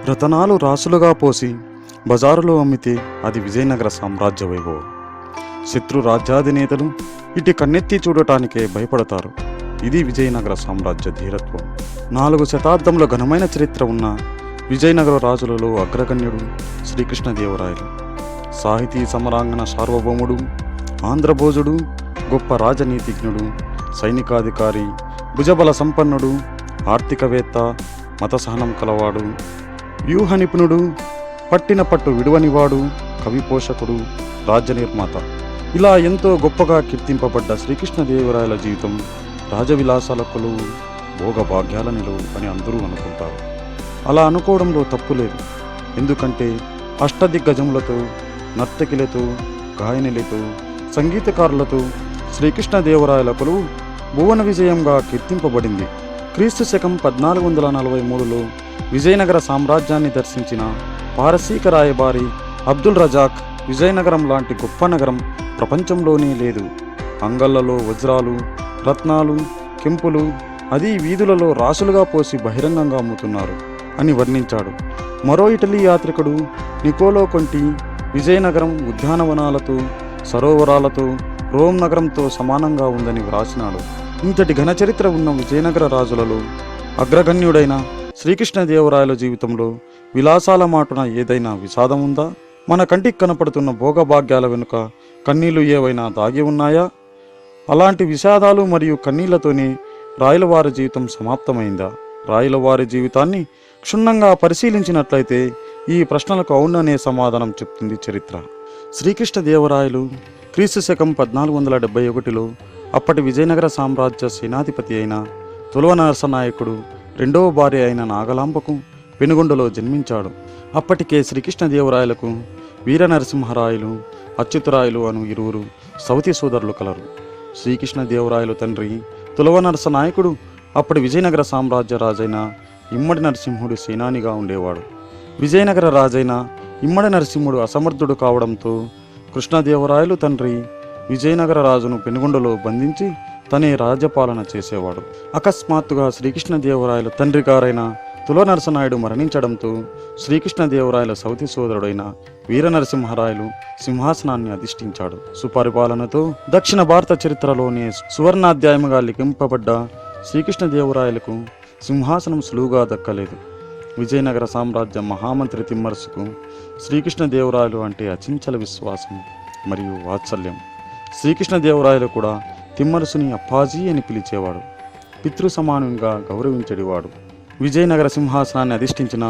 రతనాలు రాసులుగా పోసి బజారులో అమ్మితే అది విజయనగర సామ్రాజ్య వైభవం. శత్రు రాజ్యాధినేతలు ఇటు కన్నెత్తి చూడటానికే భయపడతారు. ఇది విజయనగర సామ్రాజ్య ధీరత్వం. 4 శతాబ్దముల ఘనమైన చరిత్ర ఉన్న విజయనగర రాజులలో అగ్రగణ్యుడు శ్రీకృష్ణదేవరాయలు. సాహితీ సమరాంగణ సార్వభౌముడు, ఆంధ్రభోజుడు, గొప్ప రాజనీతిజ్ఞుడు, సైనికాధికారి, భుజబల సంపన్నుడు, ఆర్థికవేత్త, మత సహనం కలవాడు, వ్యూహ నిపుణుడు, పట్టిన పట్టు విడువనివాడు, కవి పోషకుడు, రాజ్య నిర్మాత, ఇలా ఎంతో గొప్పగా కీర్తింపబడ్డ శ్రీకృష్ణదేవరాయల జీవితం రాజవిలాసాల కొలువు, భోగభాగ్యాల నిలువు అని అందరూ అనుకుంటారు. అలా అనుకోవడంలో తప్పు లేదు. ఎందుకంటే అష్టదిగ్గజములతో, నర్తకిలతో, గాయనిలతో, సంగీతకారులతో శ్రీకృష్ణదేవరాయల కొలువు భువన విజయంగా కీర్తింపబడింది. క్రీస్తు శకం 1443లో విజయనగర సామ్రాజ్యాన్ని దర్శించిన పారసీక రాయబారి అబ్దుల్ రజాక్ విజయనగరం లాంటి గొప్ప నగరం ప్రపంచంలోనే లేదు. అంగళ్లలో వజ్రాలు, రత్నాలు, కెంపులు అది వీధులలో రాసులుగా పోసి బహిరంగంగా అమ్ముతున్నారు అని వర్ణించాడు. మరో ఇటలీ యాత్రికుడు నికోలో కొంటి విజయనగరం ఉద్యానవనాలతో, సరోవరాలతో రోమ్ నగరంతో సమానంగా ఉందని వ్రాసినాడు. ఇంతటి ఘన చరిత్ర ఉన్న విజయనగర రాజులలో అగ్రగణ్యుడైన శ్రీకృష్ణదేవరాయల జీవితంలో విలాసాల మాటున ఏదైనా విషాదం ఉందా? మన కంటికి కనపడుతున్న భోగభాగ్యాల వెనుక కన్నీళ్లు ఏవైనా దాగి ఉన్నాయా? అలాంటి విషాదాలు మరియు కన్నీళ్లతోనే రాయలవారి జీవితం సమాప్తమైందా? రాయలవారి జీవితాన్ని క్షుణ్ణంగా పరిశీలించినట్లయితే ఈ ప్రశ్నలకు అవుననే సమాధానం చెప్తుంది చరిత్ర. శ్రీకృష్ణదేవరాయలు క్రీస్తు శకం 1471లో అప్పటి విజయనగర సామ్రాజ్య సేనాధిపతి అయిన తులవ నరసనాయకుడు రెండవ భార్య అయిన నాగలాంబకు పెనుగొండలో జన్మించాడు. అప్పటికే శ్రీకృష్ణదేవరాయలకు వీరనరసింహరాయలు, అచ్యుతరాయలు అను ఇరువురు సవతి సోదరులు కలరు. శ్రీకృష్ణదేవరాయలు తండ్రి తులవ నరసనాయకుడు అప్పటి విజయనగర సామ్రాజ్య రాజైన ఇమ్మడి నరసింహుడు సేనానిగా ఉండేవాడు. విజయనగర రాజైన ఇమ్మడి నరసింహుడు అసమర్థుడు కావడంతో కృష్ణదేవరాయలు తండ్రి విజయనగర రాజును పెనుగొండలో బంధించి తనే రాజ్యపాలన చేసేవాడు. అకస్మాత్తుగా శ్రీకృష్ణదేవరాయల తండ్రి గారైన తులవ నరసనాయుడు మరణించడంతో శ్రీకృష్ణదేవరాయల సవతి సోదరుడైన వీరనరసింహరాయలు సింహాసనాన్ని అధిష్ఠించాడు. సుపరిపాలనతో దక్షిణ భారత చరిత్రలోనే సువర్ణాధ్యాయముగా లిఖింపబడ్డ శ్రీకృష్ణదేవరాయలకు సింహాసనం సులువుగా దక్కలేదు. విజయనగర సామ్రాజ్య మహామంత్రి తిమ్మరసుకు శ్రీకృష్ణదేవరాయలు అంటే అచంచల విశ్వాసం మరియు వాత్సల్యం. శ్రీకృష్ణదేవరాయలు కూడా తిమ్మరసుని అప్పాజీ అని పిలిచేవాడు. పితృ సమానంగా గౌరవించేవాడు. విజయనగర సింహాసనాన్ని అధిష్ఠించిన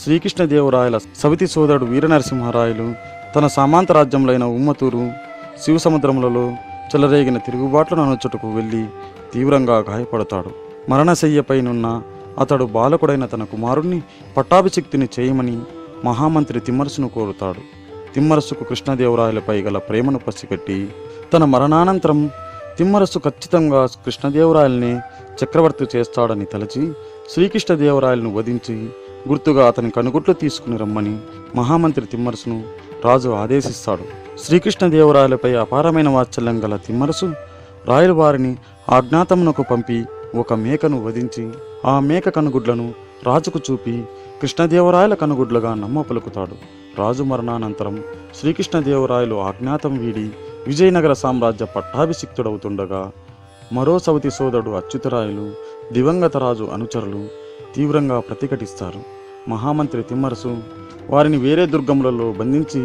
శ్రీకృష్ణదేవరాయల సవితి సోదరుడు వీరనరసింహరాయలు తన సామంత రాజ్యములైన ఉమ్మతూరు, శివసముద్రములలో చెలరేగిన తిరుగుబాట్లను అణుచుటకు వెళ్ళి తీవ్రంగా గాయపడతాడు. మరణశయ్యపైనున్న అతడు బాలకుడైన తన కుమారుణ్ణి పట్టాభిషిక్తిని చేయమని మహామంత్రి తిమ్మరసును కోరుతాడు. తిమ్మరసుకు కృష్ణదేవరాయలపై గల ప్రేమను పసిగట్టి తన మరణానంతరం తిమ్మరసు ఖచ్చితంగా కృష్ణదేవరాయల్ని చక్రవర్తి చేస్తాడని తలచి శ్రీకృష్ణదేవరాయలను వధించి గుర్తుగా అతని కనుగుట్లు తీసుకుని రమ్మని మహామంత్రి తిమ్మరసును రాజు ఆదేశిస్తాడు. శ్రీకృష్ణదేవరాయలపై అపారమైన వాత్సల్యం గల తిమ్మరసు రాయల వారిని ఆజ్ఞాతమునకు పంపి ఒక మేకను వధించి ఆ మేక కనుగుడ్లను రాజుకు చూపి కృష్ణదేవరాయల కనుగుడ్లుగా నమ్మ పలుకుతాడు. రాజు మరణానంతరం శ్రీకృష్ణదేవరాయలు ఆజ్ఞాతం వీడి విజయనగర సామ్రాజ్య పట్టాభిషిక్తుడవుతుండగా మరో సవతి సోదరుడు అచ్యుతరాయలు, దివంగత రాజు అనుచరులు తీవ్రంగా ప్రతిఘటిస్తారు. మహామంత్రి తిమ్మరసు వారిని వేరే దుర్గములలో బంధించి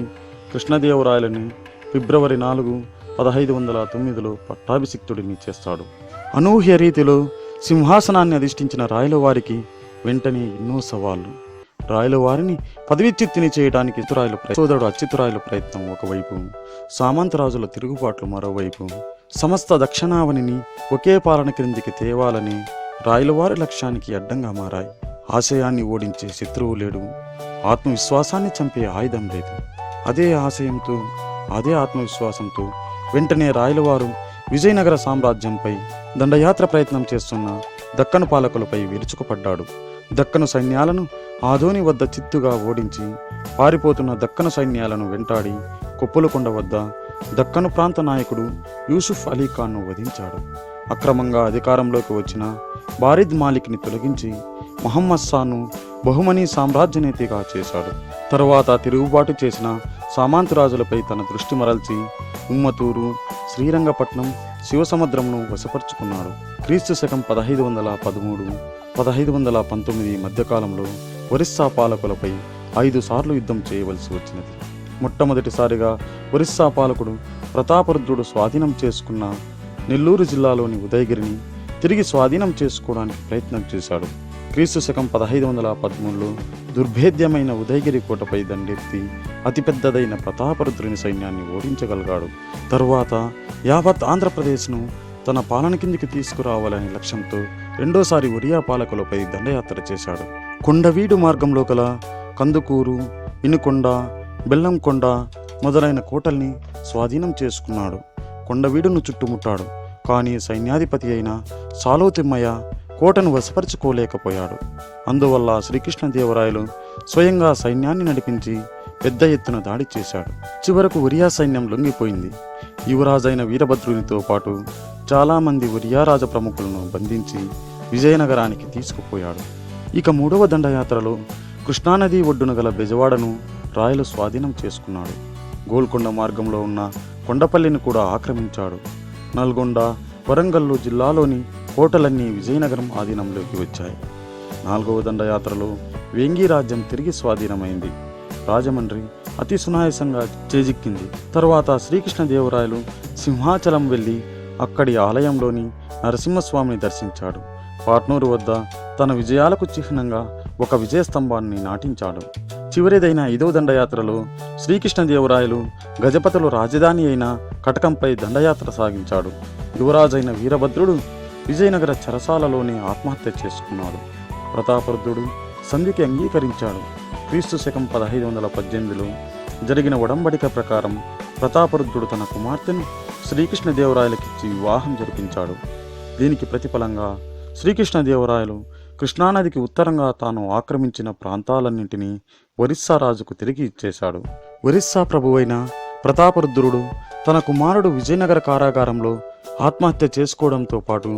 కృష్ణదేవరాయలని ఫిబ్రవరి 4, 1509లో పట్టాభిషిక్తుడిని చేస్తాడు. అనూహ్య రీతిలో సింహాసనాన్ని అధిష్ఠించిన రాయలవారికి వెంటనే ఎన్నో సవాళ్లు. రాయలవారిని పదవిచ్యుతిని చేయడానికి సోదరుడు అచ్యుతరాయల ప్రయత్నం ఒకవైపు, సామంతరాజుల తిరుగుబాట్లు మరోవైపు, సమస్త దక్షిణావనిని ఒకే పాలన క్రిందికి తేవాలని రాయలవారి లక్ష్యానికి అడ్డంగా మారాయి. ఆశయాన్ని ఓడించే శత్రువు లేడు, ఆత్మవిశ్వాసాన్ని చంపే ఆయుధం లేదు. అదే ఆశయంతో, అదే ఆత్మవిశ్వాసంతో వెంటనే రాయలవారు విజయనగర సామ్రాజ్యంపై దండయాత్ర ప్రయత్నం చేస్తున్న దక్కను పాలకులపై విరుచుకుపడ్డాడు. దక్కను సైన్యాలను ఆదోని వద్ద చిత్తుగా ఓడించి పారిపోతున్న దక్కను సైన్యాలను వెంటాడి కొప్పులకొండ వద్ద దక్కను ప్రాంత నాయకుడు యూసుఫ్ అలీఖాన్ను వధించాడు. అక్రమంగా అధికారంలోకి వచ్చిన బారిద్ మాలిక్ని తొలగించి మహమ్మద్ షాను బహుమనీ సామ్రాజ్యనేతిగా చేశాడు. తరువాత తిరుగుబాటు చేసిన సామంతరాజులపై తన దృష్టి మరల్చి ఉమ్మతూరు, శ్రీరంగపట్నం, శివసముద్రంను వశపరుచుకున్నాడు. క్రీస్తు శకం 1513, 1519 మధ్యకాలంలో ఒరిస్సా పాలకులపై 5 సార్లు యుద్ధం చేయవలసి వచ్చినది. మొట్టమొదటిసారిగా ఒరిస్సా పాలకుడు ప్రతాపరుద్రుడు స్వాధీనం చేసుకున్న నెల్లూరు జిల్లాలోని ఉదయగిరిని తిరిగి స్వాధీనం చేసుకోవడానికి ప్రయత్నం చేశాడు. క్రీస్తు శకం 1513లో దుర్భేద్యమైన ఉదయగిరి కోటపై దండెత్తి అతిపెద్దదైన ప్రతాపరుద్రుని సైన్యాన్ని ఓడించగలిగాడు. తరువాత యావత్ ఆంధ్రప్రదేశ్ను తన పాలన కిందికి తీసుకురావాలనే లక్ష్యంతో రెండోసారి ఒరియా పాలకులపై దండయాత్ర చేశాడు. కొండవీడు మార్గంలో గల కందుకూరు, వినుకొండ, బెల్లంకొండ మొదలైన కోటల్ని స్వాధీనం చేసుకున్నాడు. కొండవీడును చుట్టుముట్టాడు. కానీ సైన్యాధిపతి అయిన సాలోతిమ్మయ్య కోటను వశపరుచుకోలేకపోయాడు. అందువల్ల శ్రీకృష్ణదేవరాయలు స్వయంగా సైన్యాన్ని నడిపించి పెద్ద ఎత్తున దాడి చేశాడు. చివరకు ఒరియా సైన్యం లొంగిపోయింది. యువరాజైన వీరభద్రునితో పాటు చాలామంది ఒరియా రాజ ప్రముఖులను బంధించి విజయనగరానికి తీసుకుపోయాడు. ఇక 3వ దండయాత్రలో కృష్ణానది ఒడ్డున గల బెజవాడను రాయలు స్వాధీనం చేసుకున్నాడు. గోల్కొండ మార్గంలో ఉన్న కొండపల్లిని కూడా ఆక్రమించాడు. నల్గొండ, వరంగల్లు జిల్లాలోని కోటలన్నీ విజయనగరం ఆధీనంలోకి వచ్చాయి. 4వ దండయాత్రలో వేంగి రాజ్యం తిరిగి స్వాధీనమైంది. రాజమండ్రి అతి సునాయాసంగా చేజిక్కింది. తరువాత శ్రీకృష్ణదేవరాయలు సింహాచలం వెళ్ళి అక్కడి ఆలయంలోని నరసింహస్వామిని దర్శించాడు. పాట్నూరు వద్ద తన విజయాలకు చిహ్నంగా ఒక విజయస్తంభాన్ని నాటించాడు. చివరిదైన 5వ దండయాత్రలో శ్రీకృష్ణదేవరాయలు గజపతులు రాజధాని అయిన కటకంపై దండయాత్ర సాగించాడు. యువరాజైన వీరభద్రుడు విజయనగర చెరసాలలోనే ఆత్మహత్య చేసుకున్నాడు. ప్రతాపరుద్రుడు సంధికి అంగీకరించాడు. క్రీస్తు శకం 1518లో జరిగిన ఒడంబడిక ప్రకారం ప్రతాపరుద్రుడు తన కుమార్తెను శ్రీకృష్ణదేవరాయలకిచ్చి వివాహం జరిపించాడు. దీనికి ప్రతిఫలంగా శ్రీకృష్ణదేవరాయలు కృష్ణానదికి ఉత్తరంగా తాను ఆక్రమించిన ప్రాంతాలన్నింటినీ ఒరిస్సా రాజుకు తిరిగి ఇచ్చేశాడు. ఒరిస్సా ప్రభువైన ప్రతాపరుద్రుడు తన కుమారుడు విజయనగర కారాగారంలో ఆత్మహత్య చేసుకోవడంతో పాటు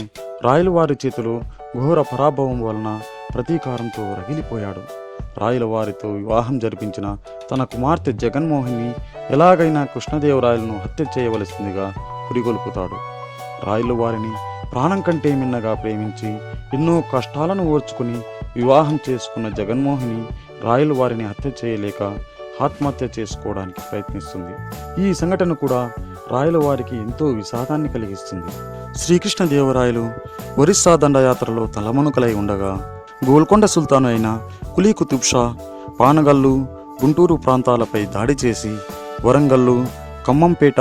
రాయలవారి చేతిలో ఘోర పరాభవం వలన ప్రతీకారంతో రగిలిపోయాడు. రాయలవారితో వివాహం జరిపించిన తన కుమార్తె జగన్మోహిని ఎలాగైనా కృష్ణదేవరాయలను హత్య చేయవలసిందిగా పురిగొల్పుతాడు. రాయలవారిని ప్రాణం కంటే మిన్నగా ప్రేమించి ఎన్నో కష్టాలను ఓర్చుకుని వివాహం చేసుకున్న జగన్మోహిని రాయలవారిని హత్య చేయలేక ఆత్మహత్య చేసుకోవడానికి ప్రయత్నిస్తుంది. ఈ సంఘటన కూడా రాయలవారికి ఎంతో విషాదాన్ని కలిగిస్తుంది. శ్రీకృష్ణదేవరాయలు ఒరిస్సా దండయాత్రలో తలమునకలై ఉండగా గోల్కొండ సుల్తాను అయిన కులీ కుతుబ్ షా పానగల్లు, గుంటూరు ప్రాంతాలపై దాడి చేసి వరంగల్లు, ఖమ్మంపేట,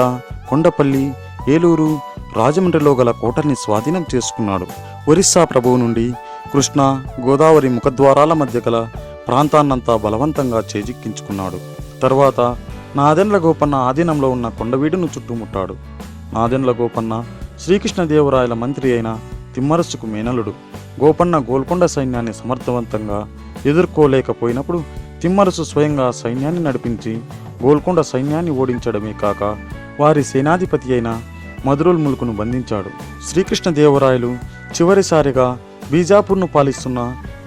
కొండపల్లి, ఏలూరు, రాజమండ్రిలో గల కోటల్ని స్వాధీనం చేసుకున్నాడు. ఒరిస్సా ప్రభువు నుండి కృష్ణా, గోదావరి ముఖద్వారాల మధ్య గల ప్రాంతాన్నంతా బలవంతంగా చేజిక్కించుకున్నాడు. తర్వాత నాదెండ్ల గోపన్న ఆధీనంలో ఉన్న కొండవీడును చుట్టుముట్టాడు. నాదెండ్ల గోపన్న శ్రీకృష్ణదేవరాయల మంత్రి అయిన తిమ్మరసుకు మేనలుడు. గోపన్న గోల్కొండ సైన్యాన్ని సమర్థవంతంగా ఎదుర్కోలేకపోయినప్పుడు తిమ్మరసు స్వయంగా సైన్యాన్ని నడిపించి గోల్కొండ సైన్యాన్ని ఓడించడమే కాక వారి సేనాధిపతి అయిన మధురుల్ ముల్కును బంధించాడు. శ్రీకృష్ణదేవరాయలు చివరిసారిగా బీజాపూర్ను పాలిస్తున్న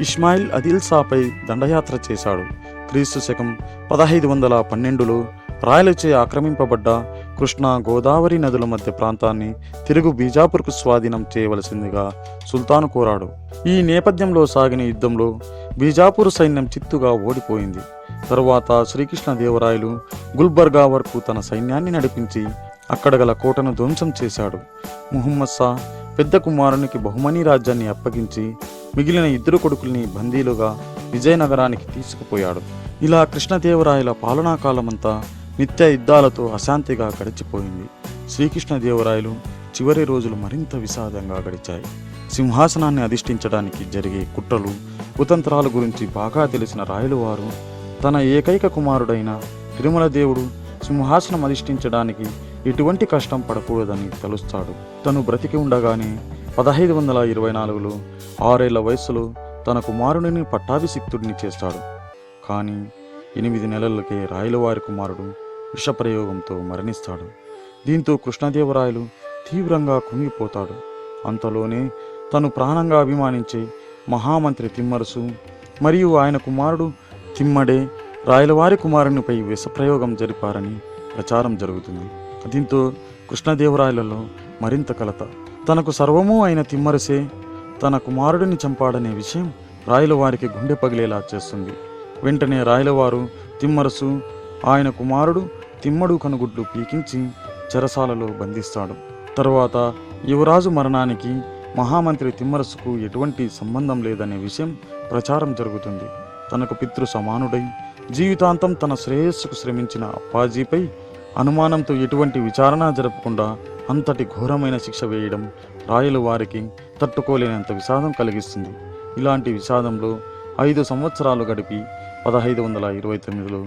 ఇస్మాయిల్ అదిల్ షాపై దండయాత్ర చేశాడు. క్రీస్తు శకం 1512లో రాయలచే ఆక్రమింపబడ్డ కృష్ణా, గోదావరి నదుల మధ్య ప్రాంతాన్ని తిరుగు బీజాపూర్కు స్వాధీనం చేయవలసిందిగా సుల్తాను కోరాడు. ఈ నేపథ్యంలో సాగిన యుద్ధంలో బీజాపూర్ సైన్యం చిత్తుగా ఓడిపోయింది. తరువాత శ్రీకృష్ణదేవరాయలు గుల్బర్గా వరకు తన సైన్యాన్ని నడిపించి అక్కడ గల కోటను ధ్వంసం చేశాడు. ముహమ్మద్ షా పెద్ద కుమారునికి బహుమనీ రాజ్యాన్ని అప్పగించి మిగిలిన 2 కొడుకుల్ని బందీలుగా విజయనగరానికి తీసుకుపోయాడు. ఇలా కృష్ణదేవరాయల పాలనాకాలమంతా నిత్య యుద్ధాలతో అశాంతిగా గడిచిపోయింది. శ్రీకృష్ణదేవరాయలు చివరి రోజులు మరింత విషాదంగా గడిచాయి. సింహాసనాన్ని అధిష్ఠించడానికి జరిగే కుట్రలు, కుతంత్రాల గురించి బాగా తెలిసిన రాయలవారు తన ఏకైక కుమారుడైన తిరుమల దేవుడు సింహాసనం అధిష్ఠించడానికి ఎటువంటి కష్టం పడకూడదని తలుస్తాడు. తను బ్రతికి ఉండగానే 1524లో 6 ఏళ్ల వయస్సులో తన కుమారుడిని పట్టాభిషిక్తుడిని చేస్తాడు. కానీ 8 నెలలకే రాయలవారి కుమారుడు విషప్రయోగంతో మరణిస్తాడు. దీంతో కృష్ణదేవరాయలు తీవ్రంగా కుంగిపోతాడు. అంతలోనే తను ప్రాణంగా అభిమానించే మహామంత్రి తిమ్మరుసు మరియు ఆయన కుమారుడు తిమ్మడే రాయలవారి కుమారునిపై విషప్రయోగం జరిపారని ప్రచారం జరుగుతుంది. దీంతో కృష్ణదేవరాయలలో మరింత కలత. తనకు సర్వము అయిన తిమ్మరుసే తన కుమారుడిని చంపాడనే విషయం రాయలవారికి గుండె పగిలేలా చేస్తుంది. వెంటనే రాయలవారు తిమ్మరుసు ఆయన కుమారుడు తిమ్మడు కనుగుడ్లు పీకించి చెరసాలలో బంధిస్తాడు. తరువాత యువరాజు మరణానికి మహామంత్రి తిమ్మరుసుకు ఎటువంటి సంబంధం లేదనే విషయం ప్రచారం జరుగుతుంది. తనకు పితృ సమానుడై జీవితాంతం తన శ్రేయస్సుకు శ్రమించిన అప్పాజీపై అనుమానంతో ఎటువంటి విచారణ జరపకుండా అంతటి ఘోరమైన శిక్ష వేయడం రాయల వారికి తట్టుకోలేనంత విషాదం కలిగిస్తుంది. ఇలాంటి విషాదంలో 5 సంవత్సరాలు గడిపి 1529లో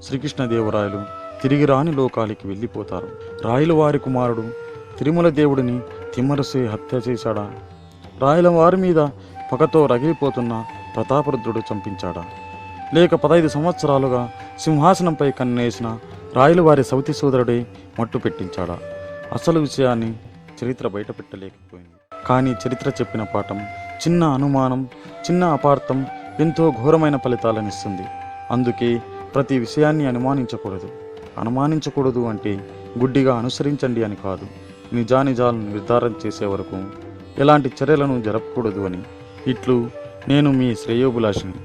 శ్రీకృష్ణదేవరాయలు తిరిగి రాని లోకాలకి వెళ్ళిపోతారు. రాయలవారి కుమారుడు తిరుమల దేవుడిని తిమ్మరుసే హత్య చేశాడా? రాయలవారి మీద పగతో రగిలిపోతున్న ప్రతాపరుద్రుడు చంపించాడా? లేక 15 సంవత్సరాలుగా సింహాసనంపై కన్నేసిన రాయలవారి సవతి సోదరుడే మట్టు పెట్టించాడా? అసలు విషయాన్ని చరిత్ర బయటపెట్టలేకపోయింది. కానీ చరిత్ర చెప్పిన పాఠం చిన్న అనుమానం, చిన్న అపార్థం ఎంతో ఘోరమైన ఫలితాలనిస్తుంది. అందుకే ప్రతి విషయాన్ని అనుమానించకూడదు అంటే గుడ్డిగా అనుసరించండి అని కాదు, నిజానిజాలను నిర్ధారణ చేసే వరకు ఎలాంటి చర్యలను జరపకూడదు అని. ఇట్లు నేను మీ శ్రేయోభిలాషిని.